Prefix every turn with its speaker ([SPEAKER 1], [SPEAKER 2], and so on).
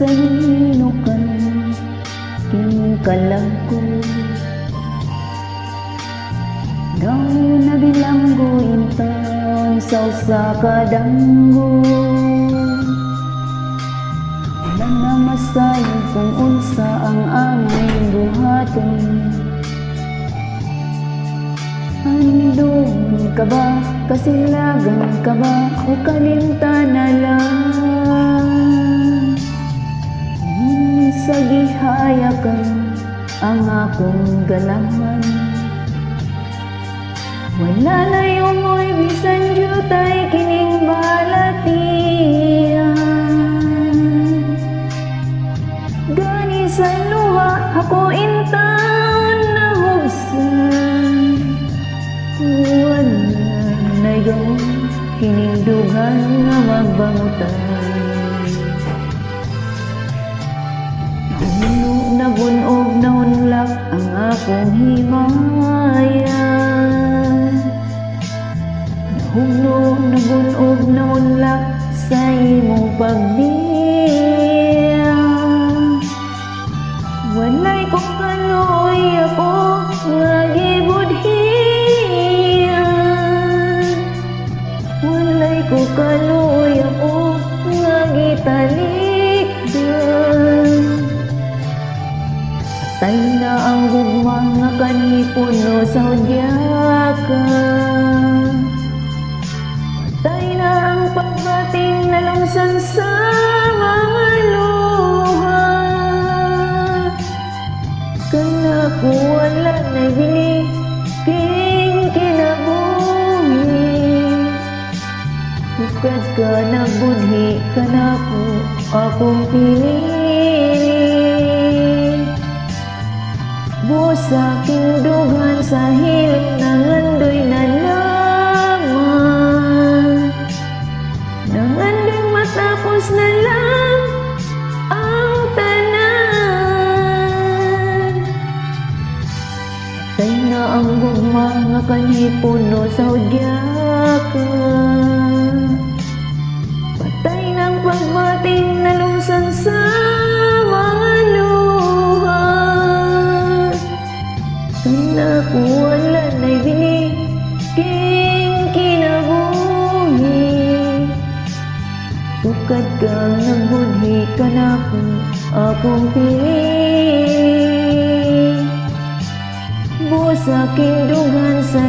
[SPEAKER 1] sa hinukan king kalangko. Daw nabilanggo intan sa usa ka danggo. Wala na masayang kung unsa ang angay buhaton. Andun ka ba, kasilagan ka ba, o kalimta na lang? Sa gihayakan ang akong galaman. Wala na yung mo'y bisan jutay kining balatian. Gani sa luha ako intan na hubsan. Wala na yung kining dugan nga magbangutan. Nabunog na unlak ang akong himayan. Nabunog na unlak sa imong pagbiya. Walay ko kaluoy ako nga gibudhiyan. Walay ko kaluoy ako nga gitalikdan. Patay na ang gugma nga kanipuno sa hudyaka. Patay na ang pagbating na lungsan sa mga luha. Kana ko wala na bili king kinabuhi. Bukad ka na budhi kana ko akong pili. Busa king dugan sa hilong nangandoy na lamang. Nangandoy matapos na lang ang tanan. Patay na ang gugma nga kanipuno sa hudyaka. Patay ng pagbating na lungsan sa mga luha. Kana ko wala na'y bili king kinabuhi. Bukad kang nagbudhi kana ko akong pili. Busa king dugan sa